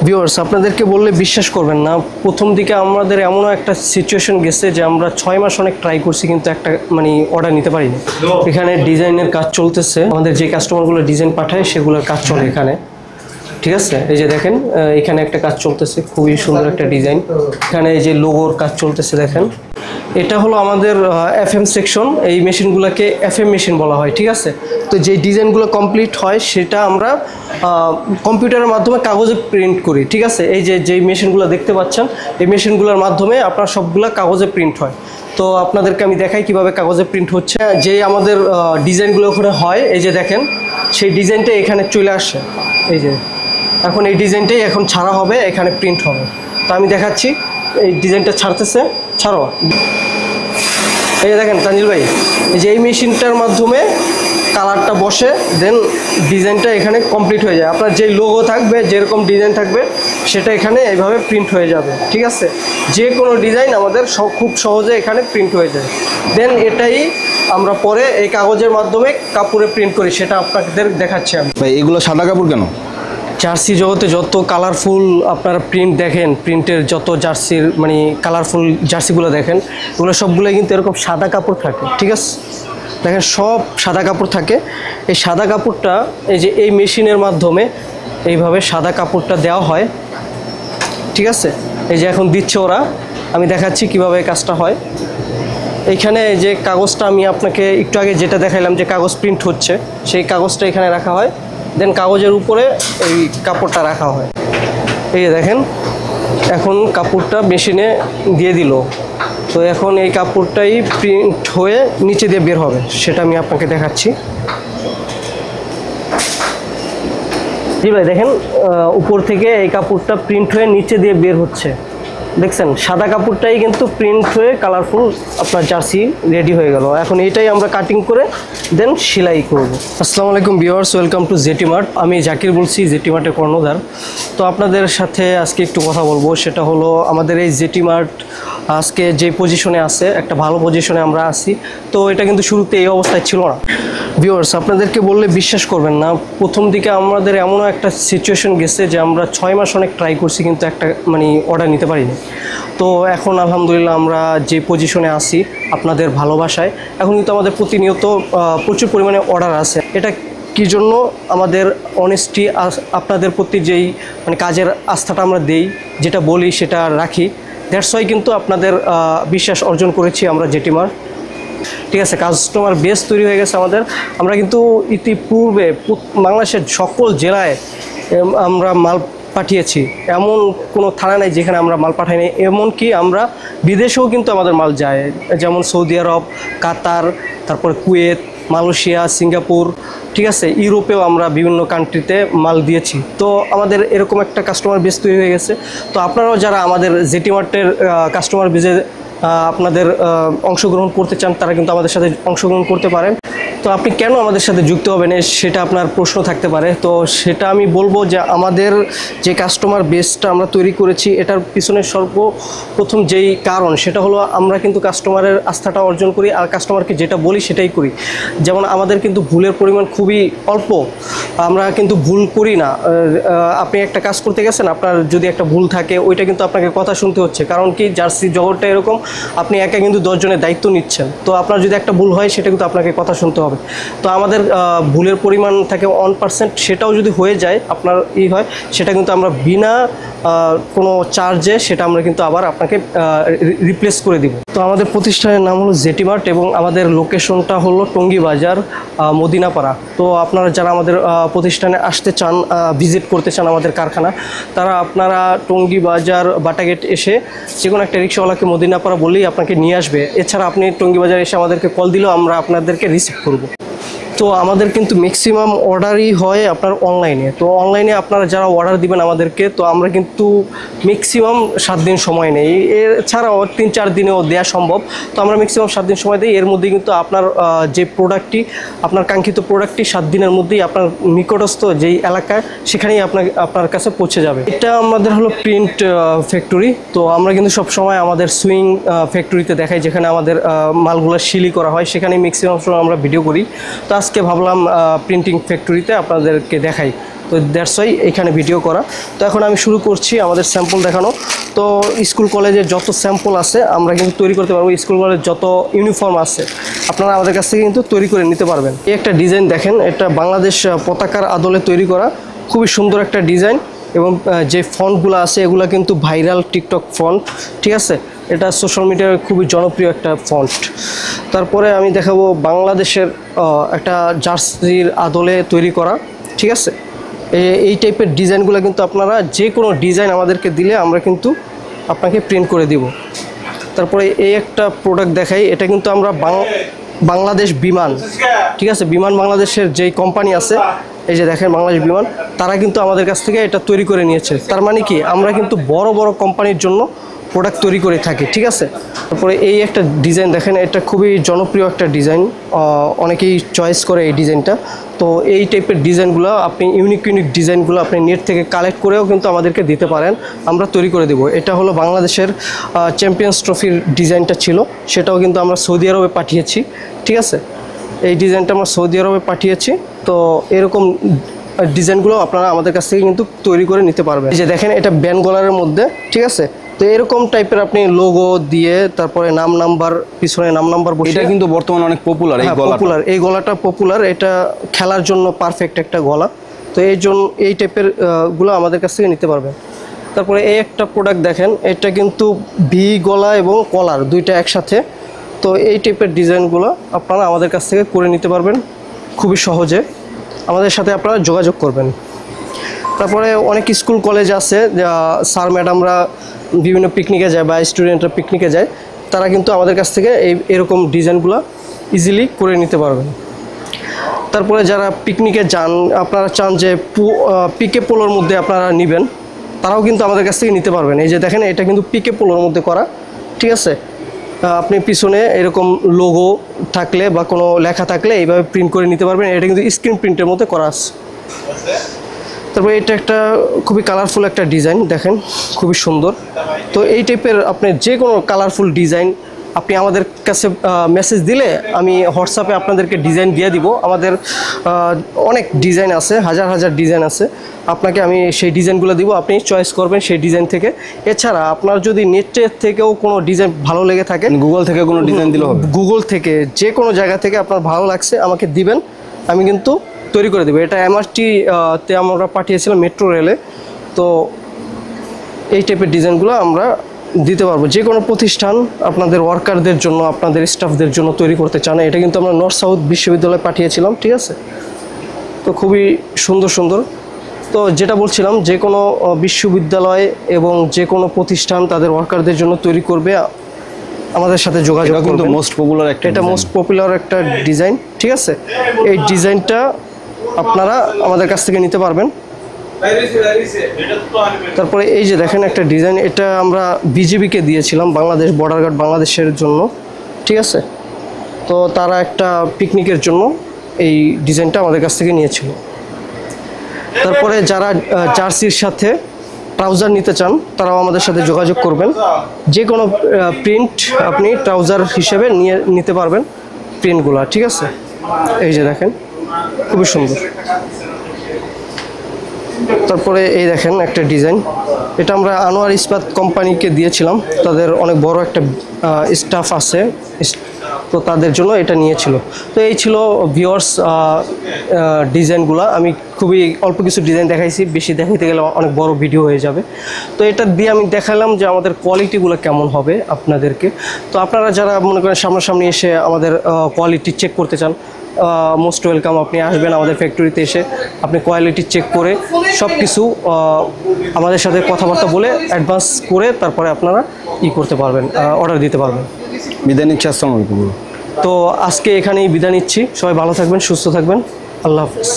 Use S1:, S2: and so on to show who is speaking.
S1: Viewers আপনাদেরকে বললে বিশ্বাস করবেন না, প্রথম দিকে আমাদের এমনও একটা সিচুয়েশন গেছে যে আমরা 6 মাস অনেক ট্রাই করছি কিন্তু একটা অর্ডার নিতে পারিনি। এখানে ডিজাইনের কাজ চলতেছে, আমাদের যে কাস্টমারগুলো ডিজাইন পাঠায় সেগুলোর কাজ চলে এখানে। ঠিক আছে, এই যে দেখেন এখানে একটা কাজ চলতেছে, খুবই সুন্দর একটা ডিজাইন। এখানে এই যে লোগোর কাজ চলতেছে দেখেন। এটা হলো আমাদের এফএম সেকশন, এই মেশিনগুলোকে এফএম মেশিন বলা হয়। ঠিক আছে, তো যে ডিজাইনগুলো কমপ্লিট হয় সেটা আমরা কম্পিউটারের মাধ্যমে কাগজে প্রিন্ট করি। ঠিক আছে, এই যে যেই মেশিনগুলো দেখতে পাচ্ছেন এই মেশিনগুলোর মাধ্যমে আপনার সবগুলো কাগজে প্রিন্ট হয়। তো আপনাদেরকে আমি দেখাই কিভাবে কাগজে প্রিন্ট হচ্ছে। যে আমাদের ডিজাইনগুলো ওখানে হয়, এই যে দেখেন সেই ডিজাইনটা এখানে চলে আসে। এই যে এখন এই ডিজাইনটাই এখন ছাড়া হবে, এখানে প্রিন্ট হবে। তো আমি দেখাচ্ছি, এই ডিজাইনটা ছাড়তেছে, ছাড়ো। এই যে দেখেন তানজিল ভাই, এই যে এই মেশিনটার মাধ্যমে কালারটা বসে, দেন ডিজাইনটা এখানে কমপ্লিট হয়ে যায়। আপনার যেই লোগো থাকবে, যেরকম ডিজাইন থাকবে সেটা এখানে এইভাবে প্রিন্ট হয়ে যাবে। ঠিক আছে, যে কোনো ডিজাইন আমাদের খুব সহজে এখানে প্রিন্ট হয়ে যায়। দেন এটাই আমরা পরে এই কাগজের মাধ্যমে কাপড়ে প্রিন্ট করি, সেটা আপনাদের দেখাচ্ছি আমি।
S2: ভাই এগুলো সাদা কাপড় কেন?
S1: জার্সি জগতে যত কালারফুল আপনারা প্রিন্ট দেখেন, প্রিন্টের যত জার্সির কালারফুল জার্সিগুলো দেখেন, এগুলো সবগুলোই কিন্তু এরকম সাদা কাপড় থাকে। ঠিক আছে, দেখেন সব সাদা কাপড় থাকে। এই সাদা কাপড়টা এই যে এই মেশিনের মাধ্যমে এইভাবে সাদা কাপড়টা দেওয়া হয়। ঠিক আছে, এই যে এখন দিচ্ছে ওরা, আমি দেখাচ্ছি কিভাবে কাজটা হয়। এইখানে যে কাগজটা আমি আপনাকে একটু আগে যেটা দেখাইলাম যে কাগজ প্রিন্ট হচ্ছে, সেই কাগজটা এখানে রাখা হয়। দেন কাগজের উপরে এই কাপড়টা রাখা হয়। এই যে দেখেন এখন কাপড়টা মেশিনে দিয়ে দিল। তো এখন এই কাপড়টাই প্রিন্ট হয়ে নিচে দিয়ে বের হবে, সেটা আমি আপনাকে দেখাচ্ছি। জি ভাই দেখেন, উপর থেকে এই কাপড়টা প্রিন্ট হয়ে নিচে দিয়ে বের হচ্ছে। দেখছেন সাদা কাপড়টাই কিন্তু প্রিন্ট হয়ে কালারফুল আপনার জার্সি রেডি হয়ে গেল। এখন এটাই আমরা কাটিং করে দেন সেলাই করব। আসসালামু আলাইকুম viewers, welcome to jetty mart. আমি জাকির বলছি, জেটি মার্টের কর্ণধার। তো আপনাদের সাথে আজকে একটু কথা বলবো, সেটা হলো আমাদের এই জেটি মার্ট আজকে যে পজিশনে আছে, একটা ভালো পজিশনে আমরা আছি। তো এটা কিন্তু শুরুতে এই অবস্থায় ছিল না। ভিউয়ার্স আপনাদেরকে বললে বিশ্বাস করবেন না, প্রথম দিকে আমাদের এমনও একটা সিচুয়েশন গেছে যে আমরা 6 মাস অনেক ট্রাই করছি কিন্তু একটা অর্ডার নিতে পারিনি। তো এখন আলহামদুলিল্লাহ আমরা যে পজিশনে আছি আপনাদের ভালোবাসায়, এখন কিন্তু আমাদের প্রতিনিয়ত প্রচুর পরিমাণে অর্ডার আছে। এটা কি জন্য? আমাদের অনেস্টি, আপনাদের প্রতি যেই কাজের আস্থাটা আমরা দেই, যেটা বলি সেটা রাখি, দ্যাটস ওয়াই কিন্তু আপনাদের বিশ্বাস অর্জন করেছি আমরা জেটি মার্ট। ঠিক আছে, কাস্টমার বেস তৈরি হয়ে গেছে আমাদের। আমরা কিন্তু ইতিপূর্বে বাংলাদেশের সকল জেলায় আমরা মাল পাঠিয়েছি, এমন কোনো থানা নেই যেখানে আমরা মাল পাঠাইনি। এমনকি আমরা বিদেশেও কিন্তু আমাদের মাল যায়, যেমন সৌদি আরব, কাতার, তারপর কুয়েত, মালয়েশিয়া, সিঙ্গাপুর। ঠিক আছে, ইউরোপেও আমরা বিভিন্ন কান্ট্রিতে মাল দিয়েছি। তো আমাদের এরকম একটা কাস্টমার বেস তৈরি হয়ে গেছে। তো আপনারাও যারা আমাদের জেটি মার্টের কাস্টমার বেসে আপনাদের অংশগ্রহণ করতে চান, তারা কিন্তু আমাদের সাথে অংশগ্রহণ করতে পারেন। তো আপনি কেন আমাদের সাথে যুক্ত হবেন সেটা আপনার প্রশ্ন থাকতে পারে। তো সেটা আমি বলবো যে আমাদের যে কাস্টমার বেসটা আমরা তৈরি করেছি, এটার পিছনে সর্বপ্রথম যেই কারণ সেটা হলো আমরা কিন্তু কাস্টমারের আস্থাটা অর্জন করি, আর কাস্টমারকে যেটা বলি সেটাই করি। যেমন আমাদের কিন্তু ভুলের পরিমাণ খুবই অল্প, আমরা কিন্তু ভুল করি না। আপনি একটা কাজ করতে গেছেন, আপনার যদি একটা ভুল থাকে ওইটা কিন্তু আপনাকে কথা শুনতে হচ্ছে। কারণ কি, জার্সি জগৎটা এরকম, আপনি একা কিন্তু 10 জনের দায়িত্ব নিচ্ছেন। তো আপনার যদি একটা ভুল হয় সেটা কিন্তু আপনাকে কথা শুনতে হবে। তো আমাদের ভুলের পরিমাণ থাকে 1%, সেটাও যদি হয়ে যায় আপনার হয়, সেটা কিন্তু আমরা বিনা কোনো চার্জে সেটা আমরা কিন্তু আবার আপনাকে রিপ্লেস করে দিব। তো আমাদের প্রতিষ্ঠানের নাম হলো জেটি মার্ট এবং আমাদের লোকেশনটা হলো টঙ্গী বাজার, মদিনাপাড়া। তো আপনারা যারা আমাদের প্রতিষ্ঠানে আসতে চান, ভিজিট করতে চান আমাদের কারখানা, তারা আপনারা টঙ্গী বাজার বাটাগেট এসে যে কোনো একটা রিক্সাওয়ালাকে মদিনাপাড়া বললেই আপনাকে নিয়ে আসবে। এছাড়া আপনি টঙ্গী বাজার এসে আমাদেরকে কল দিলেও আমরা আপনাদেরকে রিসিভ করব। তো আমাদের কিন্তু ম্যাক্সিমাম অর্ডারই হয় আপনার অনলাইনে। তো অনলাইনে আপনারা যারা অর্ডার দিবেন আমাদেরকে, তো আমরা কিন্তু ম্যাক্সিমাম 7 দিন সময় নেই, এছাড়াও 3-4 দিনেও দেওয়া সম্ভব। তো আমরা ম্যাক্সিমাম 7 দিন সময় দিই। এর মধ্যে কিন্তু আপনার যে প্রোডাক্টটি, আপনার কাঙ্ক্ষিত প্রোডাক্টটি 7 দিনের মধ্যেই আপনার নিকটস্থ যেই এলাকায় সেখানেই আপনার কাছে পৌঁছে যাবে। এটা আমাদের হলো প্রিন্ট ফ্যাক্টরি। তো আমরা কিন্তু সবসময় আমাদের সুইং ফ্যাক্টরিতে দেখাই, যেখানে আমাদের মালগুলো শিলি করা হয়, সেখানেই ম্যাক্সিমাম সময় আমরা ভিডিও করি। তো আজকে ভাবলাম প্রিন্টিং ফ্যাক্টরিতে আপনাদেরকে দেখাই। তো দ্যাটস ওয়াই এখানে ভিডিও করা। তো এখন আমি শুরু করছি আমাদের স্যাম্পল দেখানো। তো স্কুল কলেজের যত স্যাম্পল আছে আমরা কিন্তু তৈরি করতে পারবো, স্কুল কলেজের যত ইউনিফর্ম আছে আপনারা আমাদের কাছ থেকে কিন্তু তৈরি করে নিতে পারবেন। এই একটা ডিজাইন দেখেন, এটা বাংলাদেশ পতাকার আদলে তৈরি করা, খুবই সুন্দর একটা ডিজাইন এবং যে ফন্টগুলো আছে এগুলো কিন্তু ভাইরাল টিকটক ফন্ট, ঠিক আছে। এটা সোশ্যাল মিডিয়ায় খুবই জনপ্রিয় একটা ফন্ট। তারপরে আমি দেখাবো বাংলাদেশের একটা জার্সির আদলে তৈরি করা, ঠিক আছে। এই টাইপের ডিজাইনগুলো কিন্তু আপনারা যে কোনো ডিজাইন আমাদেরকে দিলে আমরা কিন্তু আপনাকে প্রিন্ট করে দিব। তারপরে এই একটা প্রোডাক্ট দেখাই, এটা কিন্তু আমরা বাংলাদেশ বিমান, ঠিক আছে, বিমান বাংলাদেশের যেই কোম্পানি আছে এই যে দেখেন বাংলাদেশ বিমান, তারা কিন্তু আমাদের কাছ থেকে এটা তৈরি করে নিয়েছে। তার মানে কি আমরা কিন্তু বড় বড় কোম্পানির জন্য প্রোডাক্ট তৈরি করে থাকি, ঠিক আছে। তারপরে এই একটা ডিজাইন দেখেন, এটা খুবই জনপ্রিয় একটা ডিজাইন, অনেকেই চয়েস করে এই ডিজাইনটা। তো এই টাইপের ডিজাইনগুলো আপনি ইউনিক ডিজাইনগুলো আপনি নেট থেকে কালেক্ট করেও কিন্তু আমাদেরকে দিতে পারেন, আমরা তৈরি করে দেবো। এটা হলো বাংলাদেশের চ্যাম্পিয়ন্স ট্রফির ডিজাইনটা ছিল, সেটাও কিন্তু আমরা সৌদি আরবে পাঠিয়েছি, ঠিক আছে। এই ডিজাইনটা আমরা সৌদি আরবে পাঠিয়েছি। তো এরকম ডিজাইনগুলো আপনারা আমাদের কাছ থেকে কিন্তু তৈরি করে নিতে পারবেন। এই যে দেখেন এটা ব্যান্ড গলারের মধ্যে, ঠিক আছে। তো এরকম টাইপের আপনি লোগো দিয়ে তারপরে নাম নাম্বার, পিছনে নাম নাম্বার বসে,
S2: এটা কিন্তু বর্তমানে অনেক পপুলার।
S1: এই গলাটা পপুলার, এটা খেলার জন্য পারফেক্ট একটা গলা। তো এই জন্য এই টাইপের গুলো আমাদের কাছ থেকে নিতে পারবেন। তারপরে এই একটা প্রোডাক্ট দেখেন, এটা কিন্তু ভি গলা এবং কলার দুইটা একসাথে। তো এই টাইপের ডিজাইনগুলো আপনারা আমাদের কাছ থেকে করে নিতে পারবেন খুবই সহজে, আমাদের সাথে আপনারা যোগাযোগ করবেন। তারপরে অনেক স্কুল কলেজ আছে, স্যার ম্যাডামরা বিভিন্ন পিকনিকে যায় বা স্টুডেন্টরা পিকনিকে যায়, তারা কিন্তু আমাদের কাছ থেকে এরকম ডিজাইনগুলো ইজিলি করে নিতে পারবেন। তারপরে যারা পিকনিকে যান, আপনারা চান যে পিকে পোলোর মধ্যে আপনারা নেবেন, তারাও কিন্তু আমাদের কাছ থেকে নিতে পারবেন। এই যে দেখেন এটা কিন্তু পিকে পোলোর মধ্যে করা, ঠিক আছে। আপনি পিছনে এরকম লোগো থাকলে বা কোনো লেখা থাকলে এইভাবে প্রিন্ট করে নিতে পারবেন। এটা কিন্তু স্ক্রিন প্রিন্টের মধ্যে করা আছে। তারপরে এটা একটা খুবই কালারফুল একটা ডিজাইন দেখেন, খুবই সুন্দর। তো এই টাইপের আপনি যে কোনো কালারফুল ডিজাইন আপনি আমাদের কাছে মেসেজ দিলে আমি হোয়াটসঅ্যাপে আপনাদেরকে ডিজাইন দিয়ে দিব। আমাদের অনেক ডিজাইন আছে, হাজার হাজার ডিজাইন আছে, আপনাকে আমি সেই ডিজাইনগুলো দিব, আপনি চয়েস করবেন সেই ডিজাইন থেকে। এছাড়া আপনার যদি নেটের থেকেও কোনো ডিজাইন ভালো লেগে থাকে,
S2: গুগল থেকে কোনো ডিজাইন দিলে হবে,
S1: গুগল থেকে যে কোনো জায়গা থেকে আপনার ভালো লাগছে আমাকে দিবেন, আমি কিন্তু তৈরি করে দেবো। এটা MRT-তে আমরা পাঠিয়েছিলাম, মেট্রো রেলে। তো এই টাইপের ডিজাইনগুলো আমরা দিতে পারবো। যে কোনো প্রতিষ্ঠান আপনাদের ওয়ার্কারদের জন্য, আপনাদের স্টাফদের জন্য তৈরি করতে চান, এটা কিন্তু আমরা নর্থ সাউথ বিশ্ববিদ্যালয়ে পাঠিয়েছিলাম, ঠিক আছে। তো খুবই সুন্দর সুন্দর। তো যেটা বলছিলাম, যে কোনো বিশ্ববিদ্যালয় এবং যে কোনো প্রতিষ্ঠান তাদের ওয়ার্কারদের জন্য তৈরি করবে, আমাদের সাথে যোগাযোগ করবেন।
S2: কিন্তু মোস্ট পপুলার একটা,
S1: এটা মোস্ট পপুলার একটা ডিজাইন, ঠিক আছে। এই ডিজাইনটা আপনারা আমাদের কাছ থেকে নিতে পারবেন। তারপরে এই যে দেখেন একটা ডিজাইন, এটা আমরা বিজিবিকে দিয়েছিলাম, বাংলাদেশ বর্ডার গার্ড বাংলাদেশের জন্য, ঠিক আছে। তো তারা একটা পিকনিকের জন্য এই ডিজাইনটা আমাদের কাছ থেকে নিয়েছিল। তারপরে যারা জার্সির সাথে ট্রাউজার নিতে চান তারাও আমাদের সাথে যোগাযোগ করবেন। যে কোনো প্রিন্ট আপনি ট্রাউজার হিসেবে নিতে পারবেন প্রিন্টগুলো, ঠিক আছে। এই যে দেখেন খুবই সুন্দর। তারপরে এই দেখেন একটা ডিজাইন, এটা আমরা আনোয়ার ইস্পাত কোম্পানিকে দিয়েছিলাম, তাদের অনেক বড় একটা স্টাফ আছে, তো তাদের জন্য এটা নিয়েছিল। তো এই ছিল ভিউয়ার্স ডিজাইনগুলো। আমি খুবই অল্প কিছু ডিজাইন দেখাইছি, বেশি দেখাইতে গেলে অনেক বড় ভিডিও হয়ে যাবে। তো এটা দিয়ে আমি দেখালাম যে আমাদের কোয়ালিটিগুলো কেমন হবে আপনাদেরকে। তো আপনারা যারা মনে করেন সামনাসামনি এসে আমাদের কোয়ালিটি চেক করতে চান, মোস্ট ওয়েলকাম, আপনি আসবেন আমাদের ফ্যাক্টরিতে এসে আপনি কোয়ালিটি চেক করে সব কিছু আমাদের সাথে কথাবার্তা বলে অ্যাডভান্স করে তারপরে আপনারা করতে পারবেন, অর্ডার দিতে পারবেন।
S2: বিদায় নিচ্ছি, আসসালামু আলাইকুম।
S1: তো আজকে এখানেই বিদায় নিচ্ছি, সবাই ভালো থাকবেন, সুস্থ থাকবেন, আল্লাহ হাফেজ।